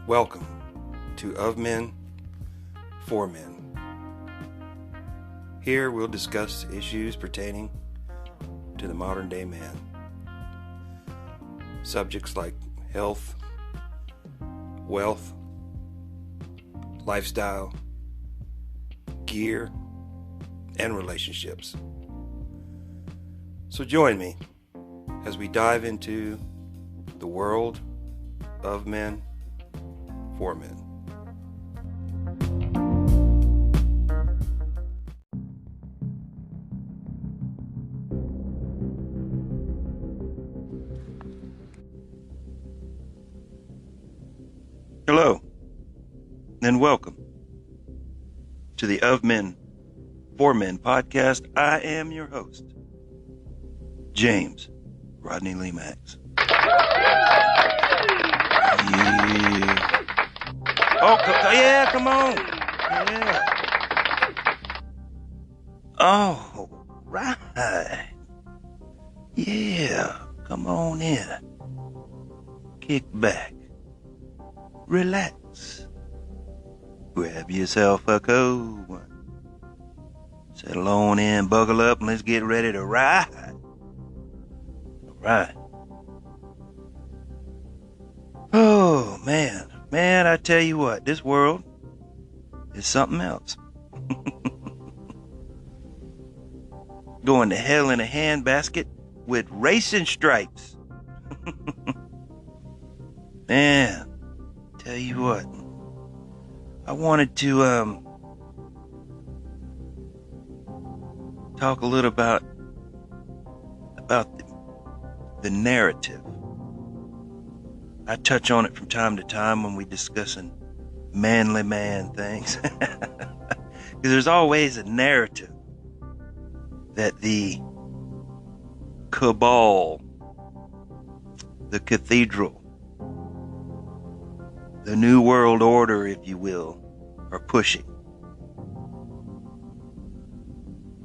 Welcome to Of Men, For Men. Here we'll discuss issues pertaining to the modern day man. Subjects like health, wealth, lifestyle, gear, and relationships. So join me as we dive into the world of men, for men. Hello, and welcome to the Of Men, For Men podcast. I am your host, James Rodney Lee Max. Yeah. Oh, yeah, come on. Yeah. Oh, right. Yeah, come on in. Kick back. Relax. Grab yourself a cold one. Settle on in, buckle up, and let's get ready to ride. All right. Oh, man, I tell you what, this world is something else. Going to hell in a handbasket with racing stripes. Man, tell you what, I wanted to talk a little about the narrative. I touch on it from time to time when we discussing manly man things. Because there's always a narrative that the cabal, the cathedral, the New World Order, if you will, are pushing.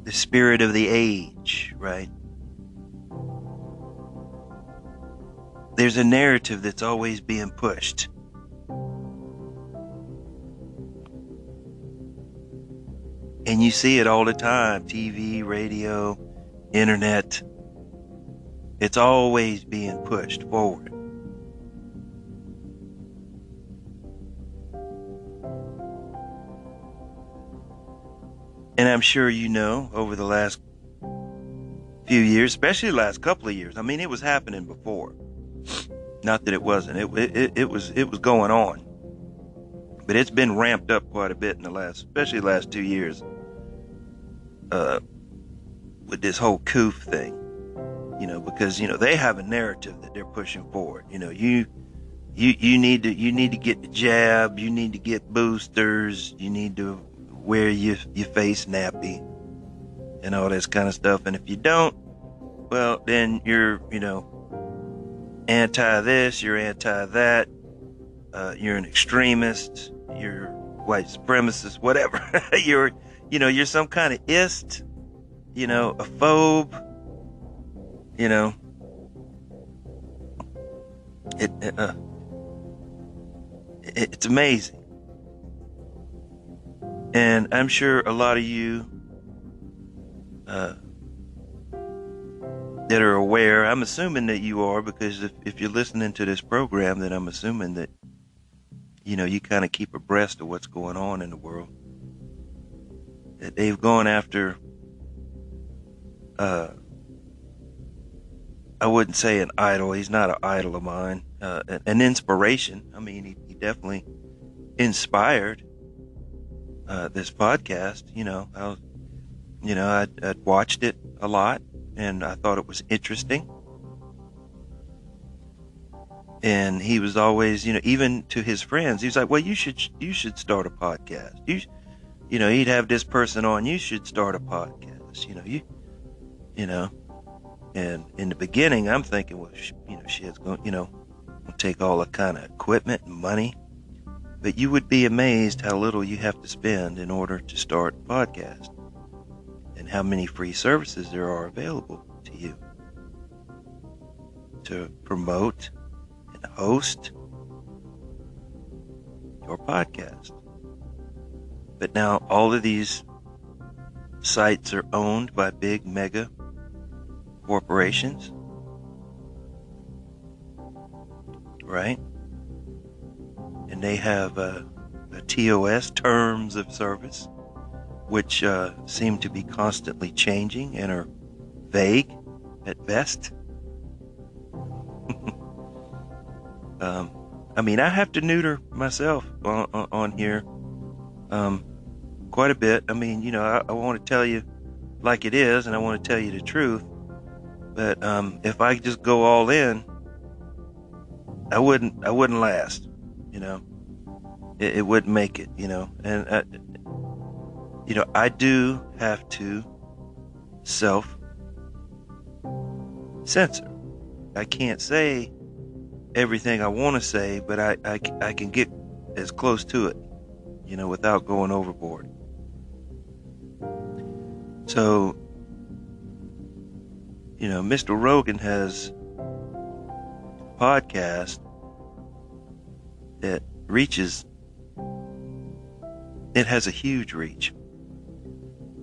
The spirit of the age, right? There's a narrative that's always being pushed. And you see it all the time. TV, radio, internet. It's always being pushed forward. And I'm sure you know, over the last few years, especially the last couple of years, I mean, it was happening before. Not that it wasn't. It was going on. But it's been ramped up quite a bit in especially the last 2 years. With this whole COOF thing. Because, they have a narrative that they're pushing forward. You need to get the jab, you need to get boosters, you need to wear your face nappy and all this kind of stuff. And if you don't, well, then you're, anti this, you're anti that, you're an extremist, you're white supremacist, whatever. you're some kind of ist, a phobe, it's amazing. And I'm sure a lot of you that are aware, I'm assuming that you are, because if you're listening to this program, then I'm assuming that, you kind of keep abreast of what's going on in the world. That they've gone after, I wouldn't say an idol. He's not an idol of mine. An inspiration. I mean, he definitely inspired this podcast. I'd watched it a lot, and I thought it was interesting. And he was always, even to his friends, he was like, well, you should start a podcast. He'd have this person on, you should start a podcast. And in the beginning, I'm thinking, well, shit's going, take all the kind of equipment and money. But you would be amazed how little you have to spend in order to start a podcast, and how many free services there are available to you to promote and host your podcast. But now all of these sites are owned by big mega corporations, right? And they have a TOS, terms of service, which seem to be constantly changing and are vague at best. I mean, I have to neuter myself on here quite a bit. I mean, I want to tell you like it is, and I want to tell you the truth. But if I just go all in, I wouldn't last. It wouldn't make it. And I do have to self censor. I can't say everything I want to say, but I can get as close to it, without going overboard. So, Mr. Rogan has a podcast that it has a huge reach.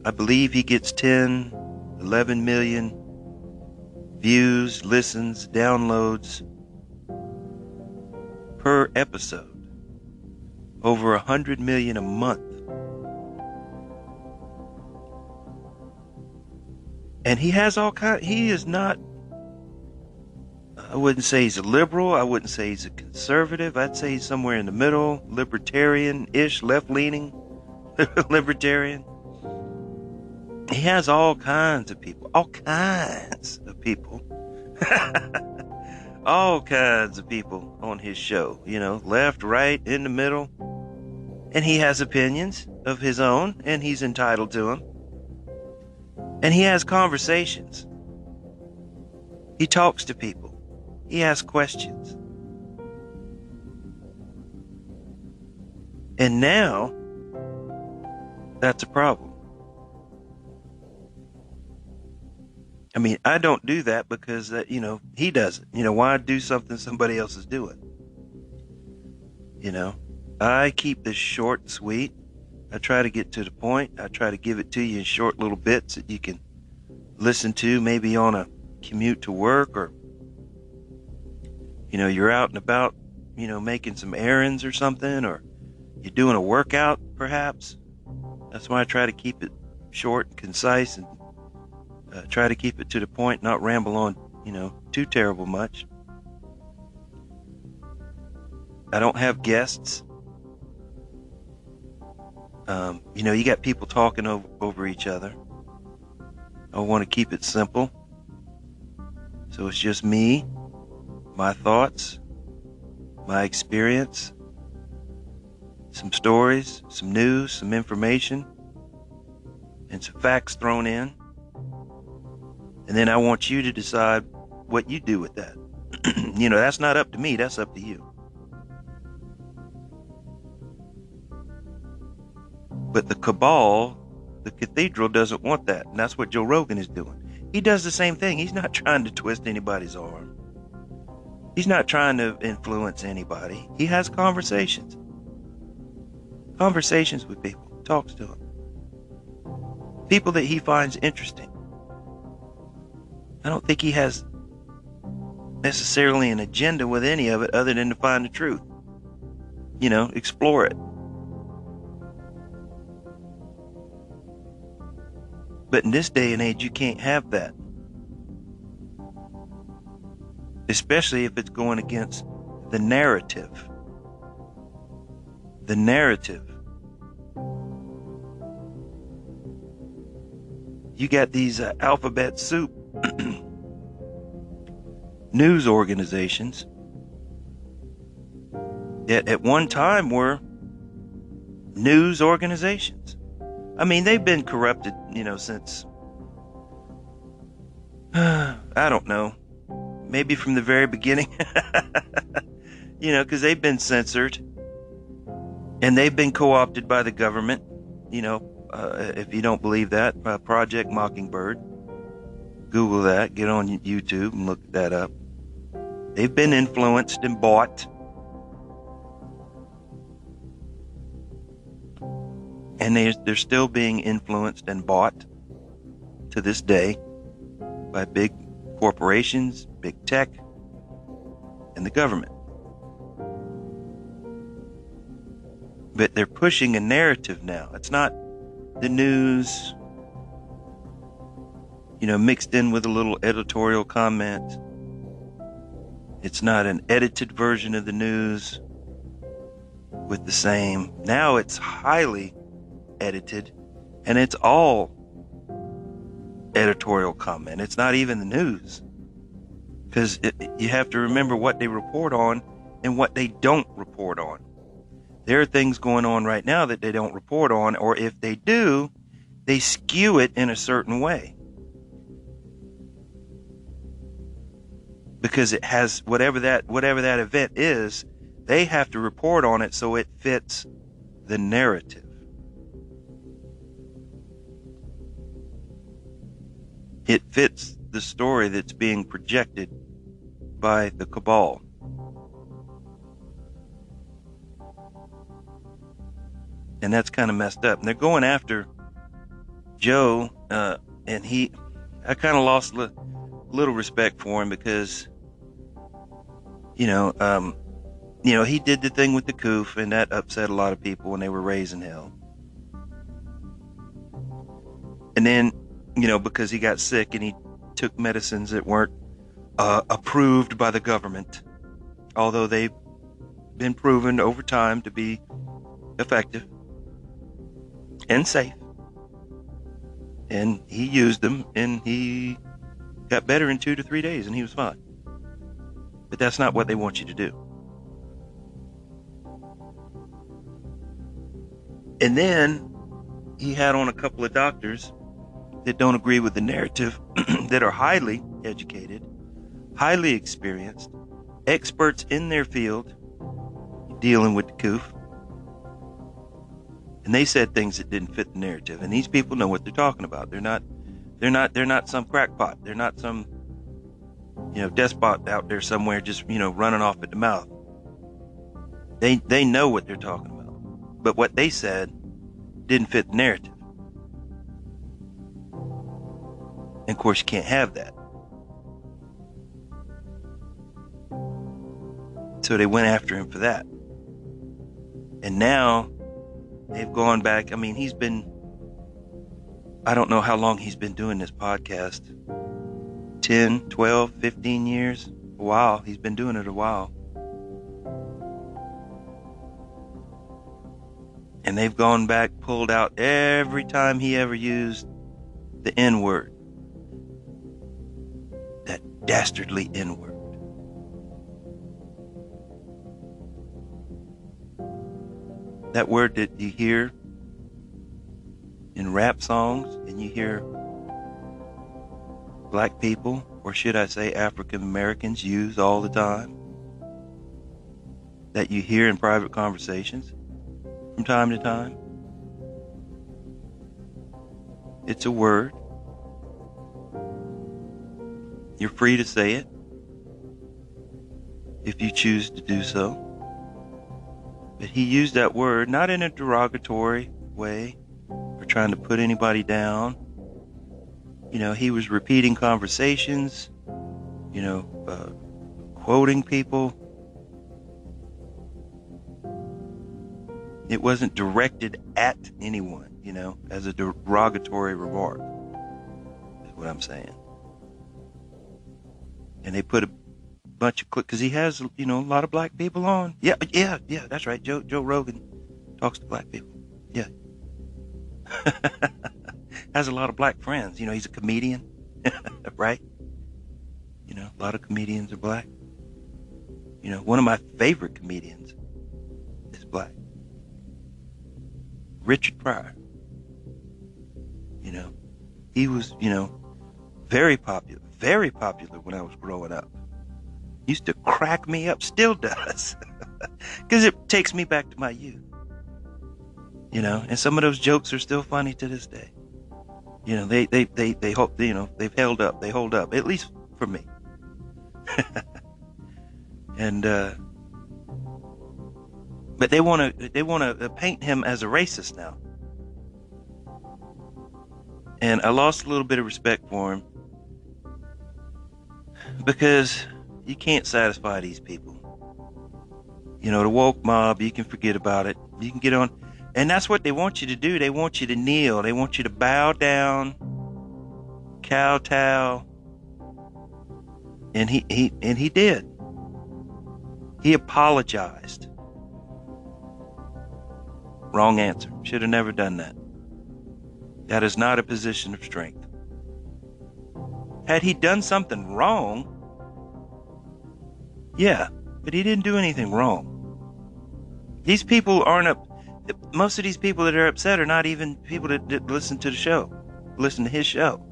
I believe he gets 10, 11 million views, listens, downloads per episode. Over 100 million a month. And he has all kinds. He is not, I wouldn't say he's a liberal. I wouldn't say he's a conservative. I'd say he's somewhere in the middle, libertarian-ish, left-leaning libertarian. He has all kinds of people. All kinds of people. All kinds of people on his show. Left, right, in the middle. And he has opinions of his own, and he's entitled to them. And he has conversations. He talks to people. He asks questions. And now, that's a problem. I mean, I don't do that because, he does it. Why do something somebody else is doing? I keep this short and sweet. I try to get to the point. I try to give it to you in short little bits that you can listen to, maybe on a commute to work, or, you're out and about, making some errands or something, or you're doing a workout, perhaps. That's why I try to keep it short and concise, and try to keep it to the point, not ramble on, too terrible much. I don't have guests. You got people talking over each other. I want to keep it simple. So it's just me, my thoughts, my experience, some stories, some news, some information, and some facts thrown in. And then I want you to decide what you do with that. That's not up to me. That's up to you. But the cabal, the cathedral, doesn't want that. And that's what Joe Rogan is doing. He does the same thing. He's not trying to twist anybody's arm. He's not trying to influence anybody. He has conversations. Conversations with people. Talks to them. People that he finds interesting. I don't think he has necessarily an agenda with any of it other than to find the truth. Explore it. But in this day and age, you can't have that. Especially if it's going against the narrative. The narrative. You got these alphabet soup news organizations that at one time were news organizations. I mean, they've been corrupted, since, I don't know, maybe from the very beginning, because they've been censored and they've been co-opted by the government, if you don't believe that, Project Mockingbird. Google that, get on YouTube and look that up. They've been influenced and bought. And they're still being influenced and bought to this day by big corporations, big tech, and the government. But they're pushing a narrative now. It's not the news, mixed in with a little editorial comment. It's not an edited version of the news with the same. Now it's highly edited, and it's all editorial comment. It's not even the news, because you have to remember what they report on and what they don't report on. There are things going on right now that they don't report on, or if they do, they skew it in a certain way, because it has whatever that event is. They have to report on it so it fits the narrative. It fits the story that's being projected by the cabal. And that's kind of messed up. And they're going after Joe, and I kind of lost a little respect for him because, he did the thing with the coof, and that upset a lot of people when they were raising hell. And then, because he got sick and he took medicines that weren't approved by the government, although they've been proven over time to be effective and safe. And he used them, and he got better in 2 to 3 days, and he was fine. But that's not what they want you to do. And then he had on a couple of doctors that don't agree with the narrative, that are highly educated, highly experienced, experts in their field, dealing with the coof. And they said things that didn't fit the narrative. And these people know what they're talking about. They're not some crackpot. They're not some, despot out there somewhere just, running off at the mouth. They know what they're talking about. But what they said didn't fit the narrative. And of course, you can't have that. So they went after him for that. And now they've gone back. I mean, I don't know how long he's been doing this podcast. 10, 12, 15 years? A while. He's been doing it a while. And they've gone back, pulled out every time he ever used the N-word. That dastardly N-word. That word that you hear in rap songs, and you hear black people, or should I say African Americans, use all the time. That you hear in private conversations from time to time. It's a word. You're free to say it if you choose to do so. But he used that word not in a derogatory way or trying to put anybody down. He was repeating conversations, quoting people. It wasn't directed at anyone, as a derogatory remark. Is what I'm saying. And they put a bunch of clips, because he has, a lot of black people on. Yeah, that's right. Joe Rogan talks to black people. Yeah. Has a lot of black friends. He's a comedian, right? A lot of comedians are black. One of my favorite comedians is black. Richard Pryor. He was, very popular when I was growing up. Used to crack me up, still does. Because it takes me back to my youth. And some of those jokes are still funny to this day. They hope, they've held up. They hold up, at least for me. And, but they want to paint him as a racist now. And I lost a little bit of respect for him because you can't satisfy these people. The woke mob, you can forget about it. You can get on. And that's what they want you to do. They want you to kneel. They want you to bow down, kowtow. And he did. He apologized. Wrong answer. Should have never done that. That is not a position of strength. Had he done something wrong, yeah, but he didn't do anything wrong. These people aren't most of these people that are upset are not even people that listen to the show, listen to his show.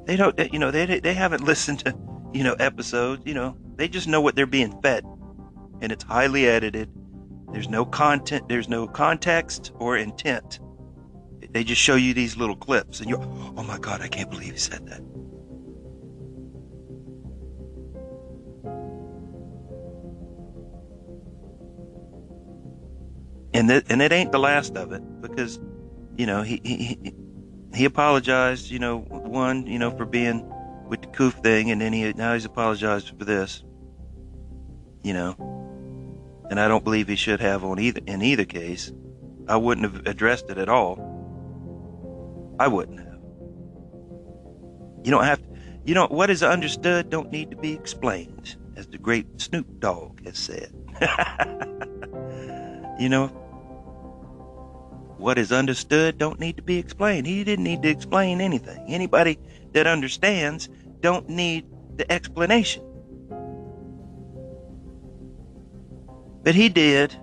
They don't, they haven't listened to, episodes, they just know what they're being fed, and it's highly edited. There's no content, there's no context or intent. They just show you these little clips, and you're, oh my God, I can't believe he said that. And it ain't the last of it, because, he apologized, for being with the Koof thing, and then now he's apologized for this, and I don't believe he should have in either case. I wouldn't have addressed it at all. I wouldn't have. You don't have to, what is understood don't need to be explained, as the great Snoop Dogg has said. What is understood don't need to be explained. He didn't need to explain anything. Anybody that understands don't need the explanation. But he did.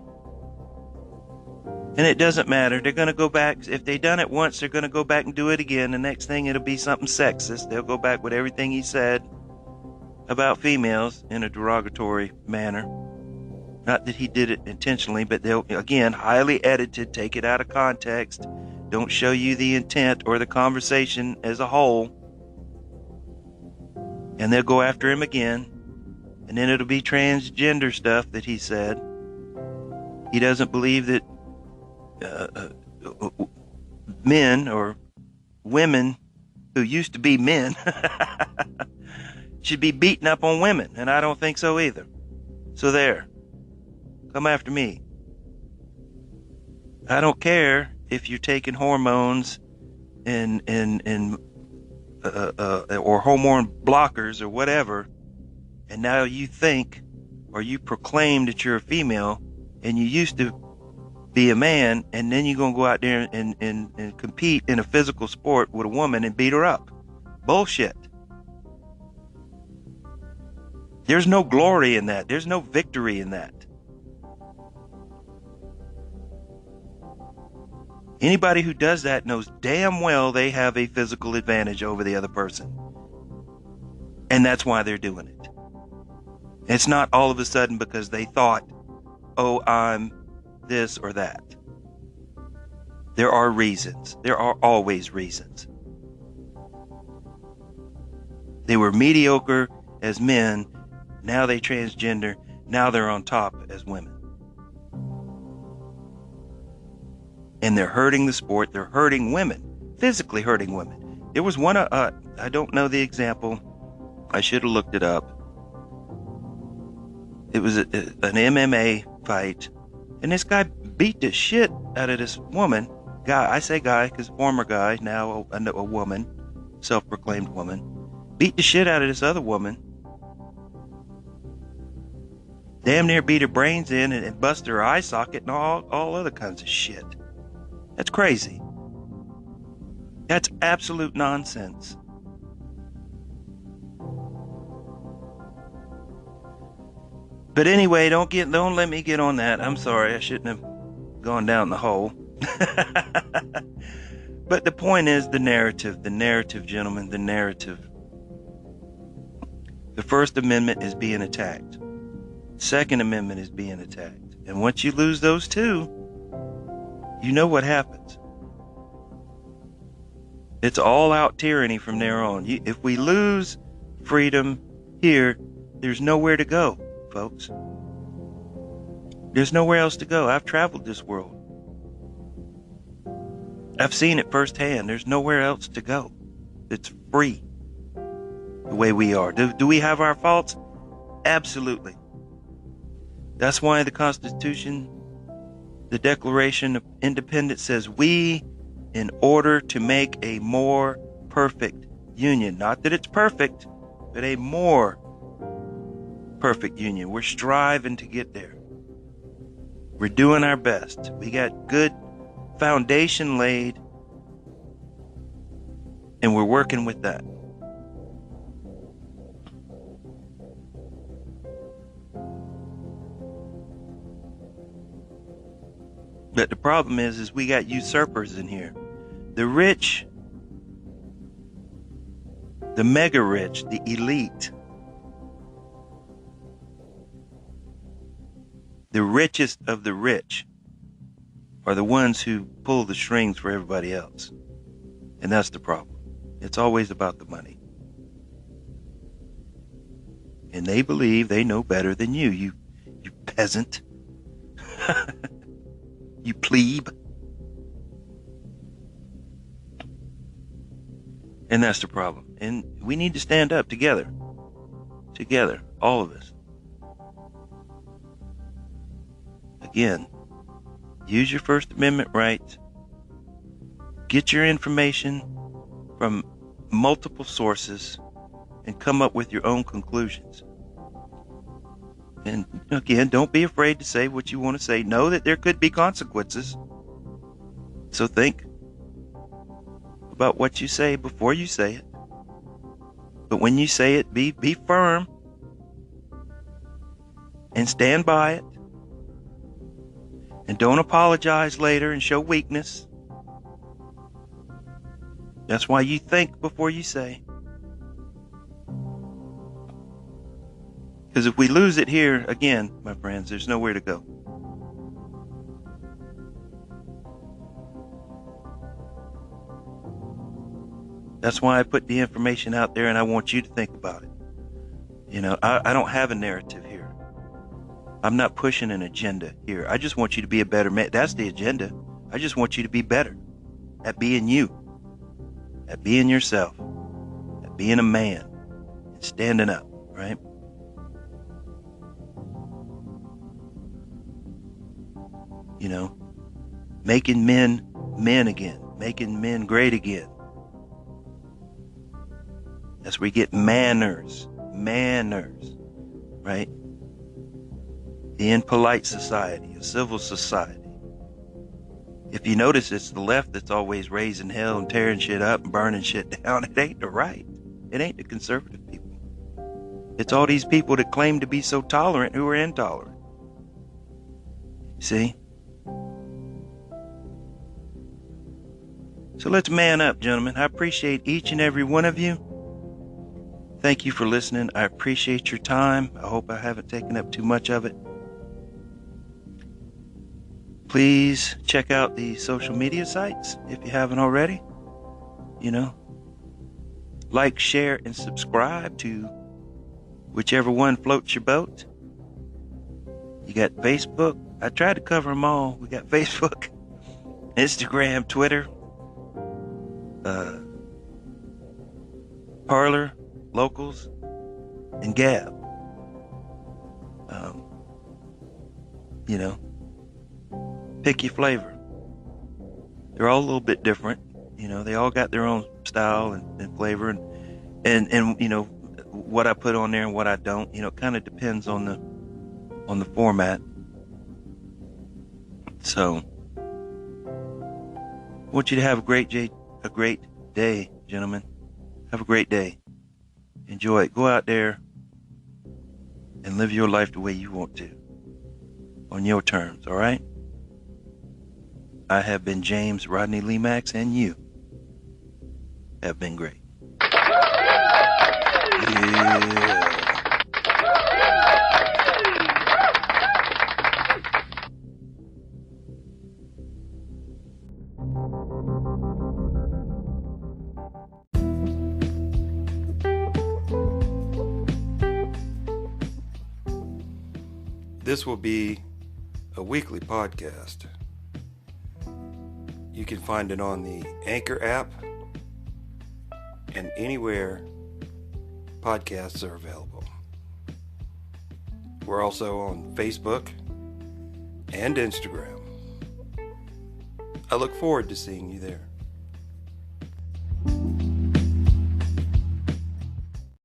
And it doesn't matter. They're going to go back. If they done it once, they're going to go back and do it again. The next thing, it'll be something sexist. They'll go back with everything he said about females in a derogatory manner. Not that he did it intentionally, but they'll, again, highly edited, take it out of context, don't show you the intent or the conversation as a whole. And they'll go after him again. And then it'll be transgender stuff that he said. He doesn't believe that men or women who used to be men should be beating up on women. And I don't think so either. So there. Come after me. I don't care if you're taking hormones and or hormone blockers or whatever, and now you think or you proclaim that you're a female and you used to be a man, and then you're gonna go out there and compete in a physical sport with a woman and beat her up. Bullshit. There's no glory in that. There's no victory in that. Anybody who does that knows damn well they have a physical advantage over the other person. And that's why they're doing it. It's not all of a sudden because they thought, oh, I'm this or that. There are reasons. There are always reasons. They were mediocre as men. Now they transgender. Now they're on top as women. And they're hurting the sport. They're hurting women, physically hurting women. There was one, I don't know the example. I should have looked it up. It was an MMA fight. And this guy beat the shit out of this woman. Guy, I say guy because former guy, now a woman, self-proclaimed woman. Beat the shit out of this other woman. Damn near beat her brains in and bust her eye socket and all other kinds of shit. That's crazy. That's absolute nonsense. But anyway, don't let me get on that. I'm sorry, I shouldn't have gone down the hole. But the point is the narrative, gentlemen, the narrative. The First Amendment is being attacked. Second Amendment is being attacked. And once you lose those two, you know what happens. It's all out tyranny from there on. If we lose freedom here, there's nowhere to go, folks. There's nowhere else to go. I've traveled this world. I've seen it firsthand. There's nowhere else to go. It's free the way we are. Do we have our faults? Absolutely. That's why the Constitution, the Declaration of Independence says we, in order to make a more perfect union, not that it's perfect, but a more perfect union. We're striving to get there. We're doing our best. We got good foundation laid, and we're working with that. But the problem is we got usurpers in here. The rich, the mega rich, the elite, the richest of the rich are the ones who pull the strings for everybody else. And that's the problem. It's always about the money. And they believe they know better than you peasant. You plebe. And that's the problem. And we need to stand up together. Together, all of us. Again, use your First Amendment rights. Get your information from multiple sources and come up with your own conclusions. And again, don't be afraid to say what you want to say. Know that there could be consequences. So think about what you say before you say it. But when you say it, be firm and stand by it. And don't apologize later and show weakness. That's why you think before you say. Because if we lose it here, again, my friends, there's nowhere to go. That's why I put the information out there, and I want you to think about it. You know, I don't have a narrative here. I'm not pushing an agenda here. I just want you to be a better man. That's the agenda. I just want you to be better at being you, at being yourself, at being a man, and standing up, right? You know, making men men again, making men great again. That's where you get manners, right? In polite society, a civil society. If you notice, it's the left that's always raising hell and tearing shit up and burning shit down. It ain't the right. It ain't the conservative people. It's all these people that claim to be so tolerant who are intolerant. See? So let's man up, gentlemen. I appreciate each and every one of you. Thank you for listening. I appreciate your time. I hope I haven't taken up too much of it. Please check out the social media sites if you haven't already. You know, like, share, and subscribe to whichever one floats your boat. You got Facebook. I tried to cover them all. We got Facebook, Instagram, Twitter, Parler, Locals, and Gab. You know, pick your flavor. They're all a little bit different. You know, they all got their own style and flavor, and you know what I put on there and what I don't. You know, it kind of depends on the format. So, I want you to have a great day, gentlemen. Have a great day. Enjoy it. Go out there and live your life the way you want to, on your terms. All right. I have been James Rodney Lemax, and you have been great. Yeah. This will be a weekly podcast. You can find it on the Anchor app and anywhere podcasts are available. We're also on Facebook and Instagram. I look forward to seeing you there.